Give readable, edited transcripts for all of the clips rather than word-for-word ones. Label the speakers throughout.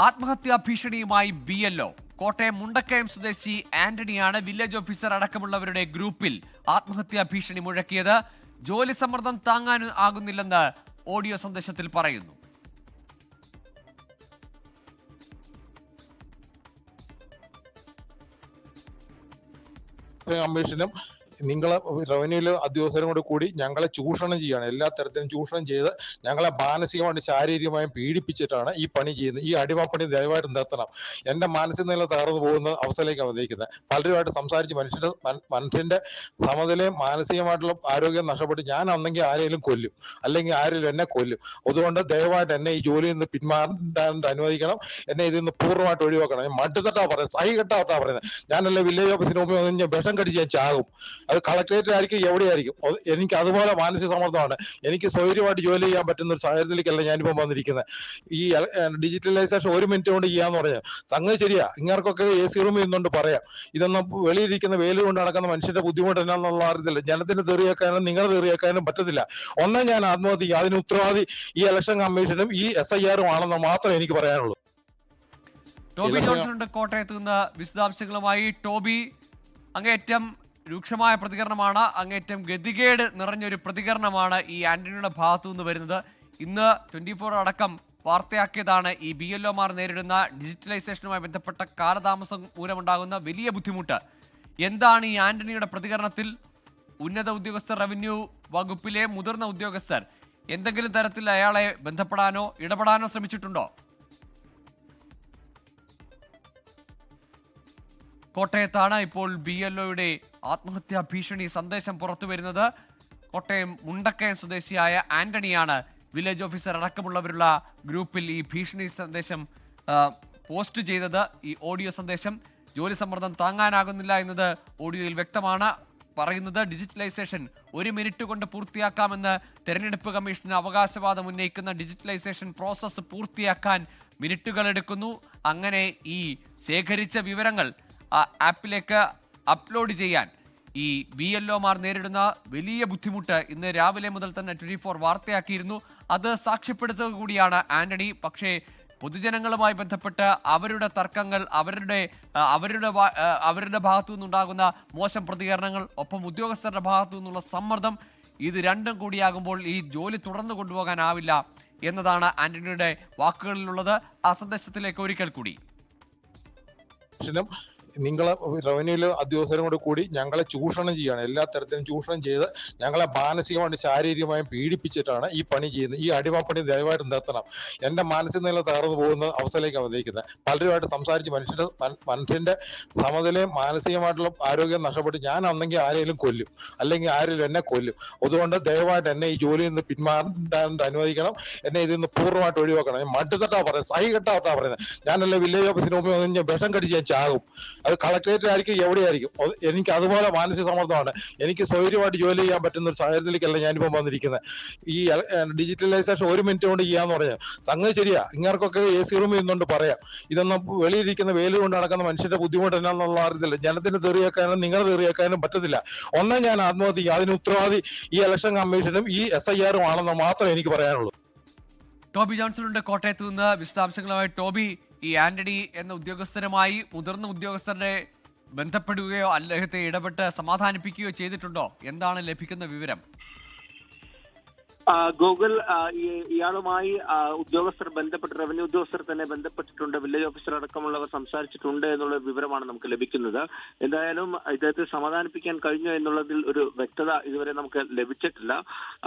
Speaker 1: ആത്മഹത്യാ ഭീഷണിയുമായി BLO. കോട്ടയം മുണ്ടക്കയം സ്വദേശി ആന്റണിയാണ് village officer അടക്കമുള്ളവരുടെ ഗ്രൂപ്പിൽ ആത്മഹത്യാ ഭീഷണി മുഴക്കിയത്. ജോലി സമ്മർദ്ദം താങ്ങാൻ ആകുന്നില്ലെന്ന് ഓഡിയോ സന്ദേശത്തിൽ പറയുന്നു.
Speaker 2: കമ്മീഷനും നിങ്ങളെ റവന്യൂവിലെ ഉദ്യോഗസ്ഥരും കൂടി ഞങ്ങളെ ചൂഷണം ചെയ്യുകയാണ്. എല്ലാ തരത്തിലും ചൂഷണം ചെയ്ത് ഞങ്ങളെ മാനസികമായും ശാരീരികമായും പീഡിപ്പിച്ചിട്ടാണ് ഈ പണി ചെയ്യുന്നത്. ഈ അടിമപ്പണി ദയവായിട്ട് നിർത്തണം. എന്റെ മാനസിക നില തകർന്നു പോകുന്ന അവസ്ഥയിലേക്ക് വന്നിരിക്കുന്നത്. പലരുമായിട്ട് സംസാരിച്ച് മനുഷ്യന്റെ സമനിലയും മാനസികമായിട്ടുള്ള ആരോഗ്യം നഷ്ടപ്പെട്ട് ഞാൻ അന്നെങ്കിൽ ആരെങ്കിലും കൊല്ലും, അല്ലെങ്കിൽ ആരെങ്കിലും എന്നെ കൊല്ലും. അതുകൊണ്ട് ദയവായിട്ട് എന്നെ ഈ ജോലിയിൽ നിന്ന് പിന്മാറാൻ അനുവദിക്കണം. എന്നെ ഇതിൽ നിന്ന് പൂർണ്ണമായിട്ട് ഒഴിവാക്കണം. ഞാൻ മട്ടുതട്ടാ പറയുന്നത്, സഹി കെട്ടാ പറയുന്നത്. ഞാനല്ല വില്ലേജ് ഓഫീസിന് മുമ്പ് വന്ന് ഞാൻ വിഷം കടിച്ച് ഞാൻ ചാകും. അത് കളക്ടറേറ്റിലായിരിക്കും, എവിടെയായിരിക്കും. എനിക്ക് അതുപോലെ മാനസിക സമ്മർദ്ദമാണ്. എനിക്ക് സ്വൈര്യമായിട്ട് ജോലി ചെയ്യാൻ പറ്റുന്ന ഒരു സാഹചര്യത്തിലേക്കല്ല ഞാനിപ്പോൾ വന്നിരിക്കുന്നത്. ഈ ഡിജിറ്റലൈസേഷൻ 1 മിനിറ്റ് കൊണ്ട് ചെയ്യാന്ന് പറഞ്ഞാൽ സംഗതി ശരിയാ. ഇങ്ങർക്കൊക്കെ AC റൂമിൽ നിന്നുകൊണ്ട് പറയാം. ഇതൊന്നും വെളിയിരിക്കുന്ന വെയിൽ കൊണ്ട് നടക്കുന്ന മനുഷ്യന്റെ ബുദ്ധിമുട്ട് എന്നാന്നുള്ള അറിയത്തില്ല. ജനത്തിന് തെറിയേക്കാനും നിങ്ങൾ തെറിയേക്കാനും പറ്റത്തില്ല. ഒന്നേ ഞാൻ ആത്മഹത്യ ചെയ്യും. അതിന് ഉത്തരവാദി ഈ ഇലക്ഷൻ കമ്മീഷനും ഈ SIR ആണെന്ന് മാത്രമേ എനിക്ക് പറയാനുള്ളൂ.
Speaker 1: ടോബി ജോൺസൺ കോട്ടയത്ത് നിന്ന് വിശദാംശങ്ങളുമായി. ടോബി, അങ്ങേയറ്റം രൂക്ഷമായ പ്രതികരണമാണ്, അങ്ങേറ്റം ഗതികേട് നിറഞ്ഞൊരു പ്രതികരണമാണ് ഈ ആന്റണിയുടെ ഭാഗത്തു നിന്ന് വരുന്നത്. ഇന്ന് 24 അടക്കം വാർത്തയാക്കിയതാണ് ഈ BLOമാർ നേരിടുന്ന ഡിജിറ്റലൈസേഷനുമായി ബന്ധപ്പെട്ട കാലതാമസം മൂലമുണ്ടാകുന്ന വലിയ ബുദ്ധിമുട്ട്. എന്താണ് ഈ ആന്റണിയുടെ പ്രതികരണത്തിൽ? ഉന്നത ഉദ്യോഗസ്ഥർ, റവന്യൂ വകുപ്പിലെ മുതിർന്ന ഉദ്യോഗസ്ഥർ എന്തെങ്കിലും തരത്തിൽ അയാളെ ബന്ധപ്പെടാനോ ഇടപെടാനോ ശ്രമിച്ചിട്ടുണ്ടോ? കോട്ടയത്താണ് ഇപ്പോൾ BLOയുടെ ആത്മഹത്യാ ഭീഷണി സന്ദേശം പുറത്തു വരുന്നത്. കോട്ടയം മുണ്ടക്കയം സ്വദേശിയായ ആന്റണിയാണ് വില്ലേജ് ഓഫീസർ അടക്കമുള്ളവരുള്ള ഗ്രൂപ്പിൽ ഈ ഭീഷണി സന്ദേശം പോസ്റ്റ് ചെയ്തത്. ഈ ഓഡിയോ സന്ദേശം ജോലി സമ്മർദ്ദം താങ്ങാനാകുന്നില്ല എന്നത് ഓഡിയോയിൽ വ്യക്തമാണ്. പറയുന്നത് ഡിജിറ്റലൈസേഷൻ 1 മിനിറ്റ് കൊണ്ട് പൂർത്തിയാക്കാമെന്ന് തെരഞ്ഞെടുപ്പ് കമ്മീഷന് അവകാശവാദം ഉന്നയിക്കുന്ന ഡിജിറ്റലൈസേഷൻ പ്രോസസ്സ് പൂർത്തിയാക്കാൻ മിനിറ്റുകൾ എടുക്കുന്നു. അങ്ങനെ ഈ ശേഖരിച്ച വിവരങ്ങൾ ആപ്പിലേക്ക് അപ്ലോഡ് ചെയ്യാൻ ഈ BLOമാർ നേരിടുന്ന വലിയ ബുദ്ധിമുട്ട് ഇന്ന് രാവിലെ മുതൽ തന്നെ 24 വാർത്തയാക്കിയിരുന്നു. അത് സാക്ഷ്യപ്പെടുത്തുക കൂടിയാണ് ആന്റണി. പക്ഷേ പൊതുജനങ്ങളുമായി ബന്ധപ്പെട്ട് അവരുടെ തർക്കങ്ങൾ, അവരുടെ ഭാഗത്തു നിന്നുണ്ടാകുന്ന മോശം പ്രതികരണങ്ങൾ, ഒപ്പം ഉദ്യോഗസ്ഥരുടെ ഭാഗത്തു നിന്നുള്ള സമ്മർദ്ദം, ഇത് രണ്ടും കൂടിയാകുമ്പോൾ ഈ ജോലി തുടർന്നു കൊണ്ടുപോകാനാവില്ല എന്നതാണ് ആന്റണിയുടെ വാക്കുകളിലുള്ളത്. ആ സന്ദേശത്തിലേക്ക് ഒരിക്കൽ കൂടി.
Speaker 2: നിങ്ങളെ റവന്യൂവിലെ ഉദ്യോഗസ്ഥരും കൂടി ഞങ്ങളെ ചൂഷണം ചെയ്യുകയാണ്. എല്ലാ തരത്തിലും ചൂഷണം ചെയ്ത് ഞങ്ങളെ മാനസികമായും ശാരീരികമായും പീഡിപ്പിച്ചിട്ടാണ് ഈ പണി ചെയ്യുന്നത്. ഈ അടിമപ്പണി ദയവായിട്ട് നിർത്തണം. എന്റെ മാനസിക നില തകർന്നു പോകുന്ന അവസ്ഥയിലേക്ക് വന്നിരിക്കുന്നത്. പലരുമായിട്ട് സംസാരിച്ച് മനുഷ്യന്റെ സമനിലയും മാനസികമായിട്ടുള്ള ആരോഗ്യം നഷ്ടപ്പെട്ട് ഞാൻ അന്നെങ്കിൽ ആരെങ്കിലും കൊല്ലും, അല്ലെങ്കിൽ ആരെങ്കിലും എന്നെ കൊല്ലും. അതുകൊണ്ട് ദയവായിട്ട് എന്നെ ഈ ജോലിയിൽ നിന്ന് പിന്മാറാൻ അനുവദിക്കണം. എന്നെ ഇതിൽ നിന്ന് പൂർണ്ണമായിട്ട് ഒഴിവാക്കണം. ഞാൻ മട്ടുതട്ടാ പറയുന്നത്, സഹി കെട്ടാ പറയുന്നത്. ഞാനല്ല വില്ലേജ് ഓഫീസിന് മുമ്പ് വന്ന് ഞാൻ വിഷം കടിച്ച് ഞാൻ ചാകും. അത് കളക്ടറേറ്റിലായിരിക്കും, എവിടെയായിരിക്കും. എനിക്ക് അതുപോലെ മാനസിക സമ്മർദ്ദമാണ്. എനിക്ക് സ്വൈര്യമായിട്ട് ജോലി ചെയ്യാൻ പറ്റുന്ന ഒരു സാഹചര്യത്തിലേക്കല്ല ഞാനിപ്പോൾ വന്നിരിക്കുന്നത്. ഈ ഡിജിറ്റലൈസേഷൻ 1 മിനിറ്റ് കൊണ്ട് ചെയ്യാന്ന് പറഞ്ഞാൽ സംഗതി ശരിയാ. ഇങ്ങർക്കൊക്കെ AC റൂമിൽ നിന്നുകൊണ്ട് പറയാം. ഇതൊന്നും വെളിയിരിക്കുന്ന വെയിൽ കൊണ്ട് നടക്കുന്ന മനുഷ്യന്റെ ബുദ്ധിമുട്ട് എന്നാന്നുള്ള അറിയത്തില്ല. ജനത്തിന് തെറിയേക്കാനും നിങ്ങൾ തെറിയേക്കാനും പറ്റത്തില്ല. ഒന്നേ ഞാൻ ആത്മഹത്യ ചെയ്യും. അതിന് ഉത്തരവാദി ഈ ഇലക്ഷൻ കമ്മീഷനും ഈ SIR ആണെന്ന് മാത്രമേ എനിക്ക് പറയാനുള്ളൂ.
Speaker 1: ടോബി ജോൺസൺ കോട്ടയത്ത് നിന്ന് വിശദാംശങ്ങളുമായി. ടോബി, ഈ ആന്റണി എന്ന ഉദ്യോഗസ്ഥരുമായി മുതിർന്ന ഉദ്യോഗസ്ഥരെ ബന്ധപ്പെടുകയോ അദ്ദേഹത്തെ ഇടപെട്ട് സമാധാനിപ്പിക്കുകയോ ചെയ്തിട്ടുണ്ടോ? എന്താണ് ലഭിക്കുന്ന വിവരം?
Speaker 3: ഗൂഗിൾ ഇയാളുമായി ഉദ്യോഗസ്ഥർ ബന്ധപ്പെട്ട്, റവന്യൂ ഉദ്യോഗസ്ഥർ തന്നെ ബന്ധപ്പെട്ടിട്ടുണ്ട്, വില്ലേജ് ഓഫീസർ അടക്കമുള്ളവർ സംസാരിച്ചിട്ടുണ്ട് എന്നുള്ള വിവരമാണ് നമുക്ക് ലഭിക്കുന്നത്. എന്തായാലും ഇദ്ദേഹത്തെ സമാധാനിപ്പിക്കാൻ കഴിഞ്ഞു എന്നുള്ളതിൽ ഒരു വ്യക്തത ഇതുവരെ നമുക്ക് ലഭിച്ചിട്ടില്ല.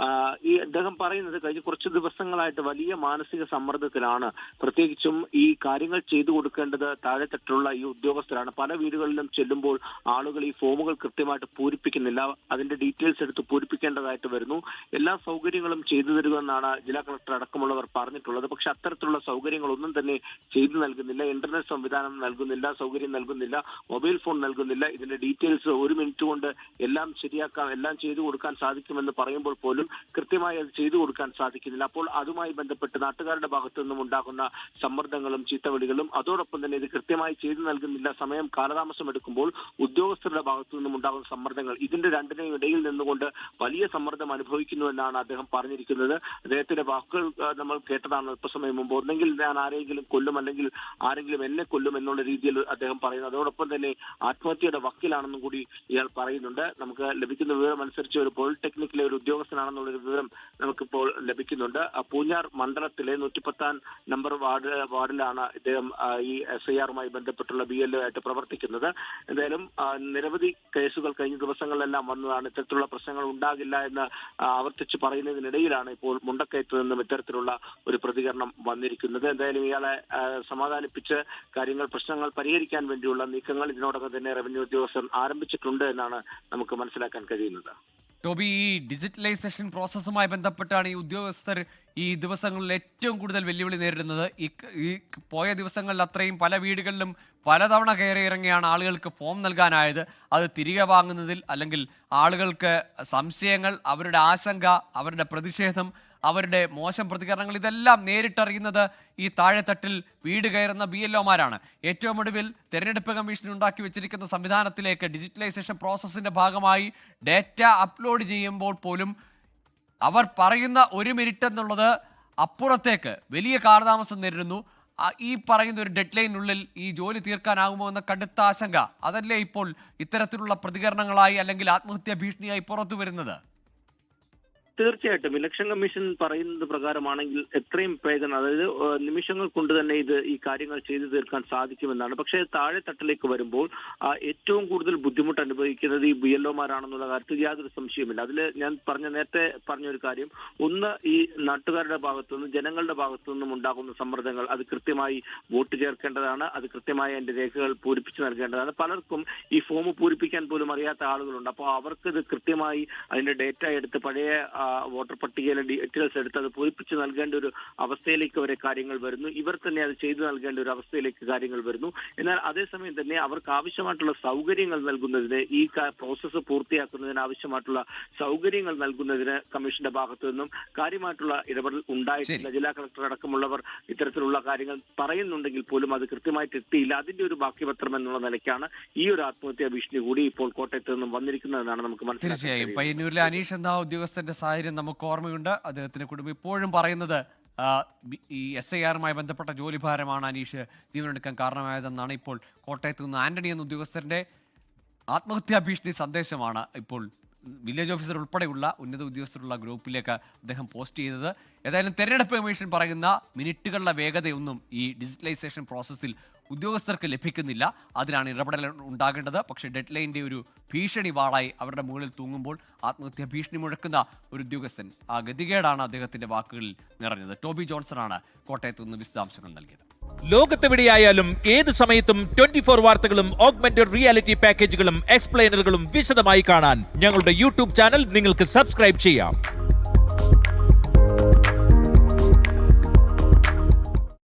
Speaker 3: ഈ അദ്ദേഹം പറയുന്നത് കഴിഞ്ഞ കുറച്ച് ദിവസങ്ങളായിട്ട് വലിയ മാനസിക സമ്മർദ്ദത്തിലാണ്. പ്രത്യേകിച്ചും ഈ കാര്യങ്ങൾ ചെയ്തു കൊടുക്കേണ്ടത് താഴെത്തട്ടിലുള്ള ഈ ഉദ്യോഗസ്ഥരാണ്. പല വീടുകളിലും ചെല്ലുമ്പോൾ ആളുകൾ ഈ ഫോമുകൾ കൃത്യമായിട്ട് പൂരിപ്പിക്കുന്നില്ല. അതിന്റെ ഡീറ്റെയിൽസ് എടുത്ത് പൂരിപ്പിക്കേണ്ടതായിട്ട് വരുന്നു. എല്ലാ സൗകര്യങ്ങളും ചെയ്തു തരുമെന്നാണ് ജില്ലാ കളക്ടർ അടക്കമുള്ളവർ പറഞ്ഞിട്ടുള്ളത്. പക്ഷെ അത്തരത്തിലുള്ള സൗകര്യങ്ങളൊന്നും തന്നെ ചെയ്തു നൽകുന്നില്ല. ഇന്റർനെറ്റ് സംവിധാനം നൽകുന്നില്ല, സൗകര്യം നൽകുന്നില്ല, മൊബൈൽ ഫോൺ നൽകുന്നില്ല. ഇതിന്റെ ഡീറ്റെയിൽസ് 1 മിനിറ്റ് കൊണ്ട് എല്ലാം ശരിയാക്കാം, എല്ലാം ചെയ്തു കൊടുക്കാൻ സാധിക്കുമെന്ന് പറയുമ്പോൾ പോലും കൃത്യമായി അത് ചെയ്തു കൊടുക്കാൻ സാധിക്കുന്നില്ല. അപ്പോൾ അതുമായി ബന്ധപ്പെട്ട് നാട്ടുകാരുടെ ഭാഗത്തു നിന്നും ഉണ്ടാകുന്ന സമ്മർദ്ദങ്ങളും ചീത്തവിളികളും, അതോടൊപ്പം തന്നെ ഇത് കൃത്യമായി ചെയ്തു നൽകുന്നില്ല, സമയം കാലതാമസം എടുക്കുമ്പോൾ ഉദ്യോഗസ്ഥരുടെ ഭാഗത്തു നിന്നും ഉണ്ടാകുന്ന സമ്മർദ്ദങ്ങൾ, ഇതിന്റെ രണ്ടിനെയും ഇടയിൽ നിന്നുകൊണ്ട് വലിയ സമ്മർദ്ദം അനുഭവിക്കുന്നു എന്നാണ് അദ്ദേഹം പറഞ്ഞിരിക്കുന്നത്. അദ്ദേഹത്തിന്റെ വാക്കുകൾ നമ്മൾ കേട്ടതാണ് അല്പസമയം മുമ്പ്. ഒന്നെങ്കിൽ ഞാൻ ആരെങ്കിലും കൊല്ലും, അല്ലെങ്കിൽ ആരെങ്കിലും എന്നെ കൊല്ലും എന്നുള്ള രീതിയിൽ അദ്ദേഹം പറയുന്നു. അതോടൊപ്പം തന്നെ ആത്മഹത്യയുടെ വക്കിലാണെന്നും കൂടി ഇയാൾ പറയുന്നുണ്ട്. നമുക്ക് ലഭിക്കുന്ന വിവരം അനുസരിച്ച് ഒരു പോളിടെക്നിക്കിലെ ഒരു ഉദ്യോഗസ്ഥനാണെന്നുള്ളൊരു വിവരം നമുക്കിപ്പോൾ ലഭിക്കുന്നുണ്ട്. പൂഞ്ഞാർ മണ്ഡലത്തിലെ 110 നമ്പർ വാർഡിലാണ് ഇദ്ദേഹം ഈ SIR-മായി ബന്ധപ്പെട്ടുള്ള BLO ആയിട്ട് പ്രവർത്തിക്കുന്നത്. എന്തായാലും നിരവധി കേസുകൾ കഴിഞ്ഞ ദിവസങ്ങളിലെല്ലാം വന്നതാണ്. ഇത്തരത്തിലുള്ള പ്രശ്നങ്ങൾ ഉണ്ടാകില്ല എന്ന് ആവർത്തിച്ച് പറയുന്നതിനിടയിലാണ് ഇപ്പോൾ മുണ്ടക്കയത്ത് നിന്നും ഇത്തരത്തിലുള്ള ഒരു പ്രതികരണം വന്നിരിക്കുന്നത്. എന്തായാലും ഇയാളെ സമാധാനിപ്പിച്ച് പ്രശ്നങ്ങൾ പരിഹരിക്കാൻ വേണ്ടിയുള്ള നീക്കങ്ങൾ ഇതിനോടകം തന്നെ റവന്യൂ ഉദ്യോഗസ്ഥർ ആരംഭിച്ചിട്ടുണ്ട് എന്നാണ് നമുക്ക് മനസ്സിലാക്കാൻ കഴിയുന്നത്.
Speaker 1: ടോബി, ഈ ഡിജിറ്റലൈസേഷൻ പ്രോസസ്സുമായി ബന്ധപ്പെട്ടാണ് ഈ ഉദ്യോഗസ്ഥർ ഈ ദിവസങ്ങളിൽ ഏറ്റവും കൂടുതൽ വെല്ലുവിളി നേരിടുന്നത്. ഈ പോയ ദിവസങ്ങളിൽ അത്രയും പല വീടുകളിലും പലതവണ കയറിയിറങ്ങിയാണ് ആളുകൾക്ക് ഫോം നൽകാനായത്. അത് തിരികെ വാങ്ങുന്നതിൽ അല്ലെങ്കിൽ ആളുകൾക്ക് സംശയങ്ങൾ, അവരുടെ ആശങ്ക, അവരുടെ പ്രതിഷേധം, അവരുടെ മോശം പ്രതികരണങ്ങൾ ഇതെല്ലാം നേരിട്ടറിയുന്നത് ഈ താഴെത്തട്ടിൽ വീട് കയറുന്ന BLO-മാരാണ്. ഏറ്റവും ഒടുവിൽ തെരഞ്ഞെടുപ്പ് കമ്മീഷൻ ഉണ്ടാക്കി വെച്ചിരിക്കുന്ന സംവിധാനത്തിലേക്ക് ഡിജിറ്റലൈസേഷൻ പ്രോസസ്സിന്റെ ഭാഗമായി ഡേറ്റ അപ്ലോഡ് ചെയ്യുമ്പോൾ പോലും അവർ പറയുന്ന 1 മിനിറ്റ് എന്നുള്ളത് അപ്പുറത്തേക്ക് വലിയ കാലതാമസം നേരിടുന്നു. ഈ പറയുന്ന ഒരു ഡെഡ് ലൈനുള്ളിൽ ഈ ജോലി തീർക്കാനാകുമോ എന്ന കടുത്ത ആശങ്ക അതല്ലേ ഇപ്പോൾ ഇത്തരത്തിലുള്ള പ്രതികരണങ്ങളായി അല്ലെങ്കിൽ ആത്മഹത്യാ ഭീഷണിയായി പുറത്തു വരുന്നത്?
Speaker 3: തീർച്ചയായിട്ടും ഇലക്ഷൻ കമ്മീഷൻ പറയുന്നത് പ്രകാരമാണെങ്കിൽ എത്രയും വേഗം, അതായത് നിമിഷങ്ങൾ കൊണ്ട് തന്നെ ഈ കാര്യങ്ങൾ ചെയ്തു തീർക്കാൻ സാധിക്കുമെന്നാണ്. പക്ഷേ താഴെത്തട്ടിലേക്ക് വരുമ്പോൾ ഏറ്റവും കൂടുതൽ ബുദ്ധിമുട്ട് അനുഭവിക്കുന്നത് ഈ BLO-മാരാണെന്നുള്ള കാര്യത്തിൽ യാതൊരു സംശയമില്ല. അതിൽ ഞാൻ നേരത്തെ പറഞ്ഞൊരു കാര്യം, ഒന്ന് ഈ നാട്ടുകാരുടെ ഭാഗത്തുനിന്നും ജനങ്ങളുടെ ഭാഗത്തുനിന്നും ഉണ്ടാകുന്ന സമ്മർദ്ദങ്ങൾ, അത് കൃത്യമായി വോട്ട് ചേർക്കേണ്ടതാണ്, അത് കൃത്യമായി അതിന്റെ രേഖകൾ പൂരിപ്പിച്ചു നൽകേണ്ടതാണ്. പലർക്കും ഈ ഫോം പൂരിപ്പിക്കാൻ പോലും അറിയാത്ത ആളുകളുണ്ട്. അപ്പോൾ അവർക്ക് ഇത് കൃത്യമായി അതിന്റെ ഡേറ്റ എടുത്ത് പഴയ വോട്ടർ പട്ടികയിലെ ഡീറ്റെയിൽസ് എടുത്ത് അത് പൂരിപ്പിച്ച് നൽകേണ്ട ഒരു അവസ്ഥയിലേക്ക് വരെ കാര്യങ്ങൾ വരുന്നു. ഇവർ തന്നെ അത് ചെയ്തു നൽകേണ്ട ഒരു അവസ്ഥയിലേക്ക് കാര്യങ്ങൾ വരുന്നു. എന്നാൽ അതേസമയം തന്നെ അവർക്ക് ആവശ്യമായിട്ടുള്ള സൗകര്യങ്ങൾ നൽകുന്നതിന്, ഈ പ്രോസസ്സ് പൂർത്തിയാക്കുന്നതിന് ആവശ്യമായിട്ടുള്ള സൗകര്യങ്ങൾ നൽകുന്നതിന് കമ്മീഷന്റെ ഭാഗത്തു നിന്നും കാര്യമായിട്ടുള്ള ഇടപെടൽ ഉണ്ടായിട്ടില്ല. ജില്ലാ കളക്ടർ അടക്കമുള്ളവർ ഇത്തരത്തിലുള്ള കാര്യങ്ങൾ പറയുന്നുണ്ടെങ്കിൽ പോലും അത് കൃത്യമായിട്ട് എത്തിയില്ല. അതിന്റെ ഒരു ബാക്കിപത്രം എന്നുള്ള നിലയ്ക്കാണ് ഈ ഒരു ആത്മഹത്യാ ഭീഷണി കൂടി ഇപ്പോൾ കോട്ടയത്ത് നിന്നും വന്നിരിക്കുന്നതെന്നാണ് നമുക്ക് മനസ്സിലാക്കുന്നത്.
Speaker 1: തീർച്ചയായും പയ്യന്നൂരിലെ അനീഷ് എന്ന ഉദ്യോഗസ്ഥന്റെ സാഹചര്യം നമുക്ക് ഓർമ്മയുണ്ട്. അദ്ദേഹത്തിന്റെ കുടുംബം ഇപ്പോഴും പറയുന്നത് ഈ SIR-മായി ബന്ധപ്പെട്ട ജോലിഭാരമാണ് അനീഷ് ജീവനെടുക്കാൻ കാരണമായതെന്നാണ്. ഇപ്പോൾ കോട്ടയത്ത് നിന്ന് ആന്റണി എന്ന ഉദ്യോഗസ്ഥരുടെ ആത്മഹത്യാ ഭീഷണി സന്ദേശമാണ് ഇപ്പോൾ വില്ലേജ് ഓഫീസർ ഉൾപ്പെടെയുള്ള ഉന്നത ഉദ്യോഗസ്ഥരുള്ള ഗ്രൂപ്പിലേക്ക് അദ്ദേഹം പോസ്റ്റ് ചെയ്തത്. ഏതായാലും തെരഞ്ഞെടുപ്പ് കമ്മീഷൻ പറയുന്ന മിനിറ്റുകളുടെ വേഗതയൊന്നും ഈ ഡിജിറ്റലൈസേഷൻ പ്രോസസ്സിൽ ഉദ്യോഗസ്ഥർക്ക് ലഭിക്കുന്നില്ല. അതിനാണ് ഇടപെടൽ ഉണ്ടാകേണ്ടത്. പക്ഷേ ഡെഡ് ലൈൻ്റെ ഒരു ഭീഷണി വാളായി അവരുടെ മുകളിൽ തൂങ്ങുമ്പോൾ ആത്മഹത്യാ ഭീഷണി മുഴക്കുന്ന ഒരു ഉദ്യോഗസ്ഥൻ, ആ ഗതികേടാണ് അദ്ദേഹത്തിന്റെ വാക്കുകളിൽ നിറഞ്ഞത്. ടോബി ജോൺസണാണ് കോട്ടയത്ത് നിന്ന് വിശദാംശങ്ങൾ നൽകിയത്.
Speaker 4: ലോകത്തെവിടെയായാലും ഏത് സമയത്തും 24 വാർത്തകളും ഓഗ്മെന്റഡ് റിയാലിറ്റി പാക്കേജുകളും എക്സ്പ്ലെയിനറുകളും വിശദമായി കാണാൻ ഞങ്ങളുടെ YouTube ചാനൽ നിങ്ങൾക്ക് സബ്സ്ക്രൈബ് ചെയ്യാം.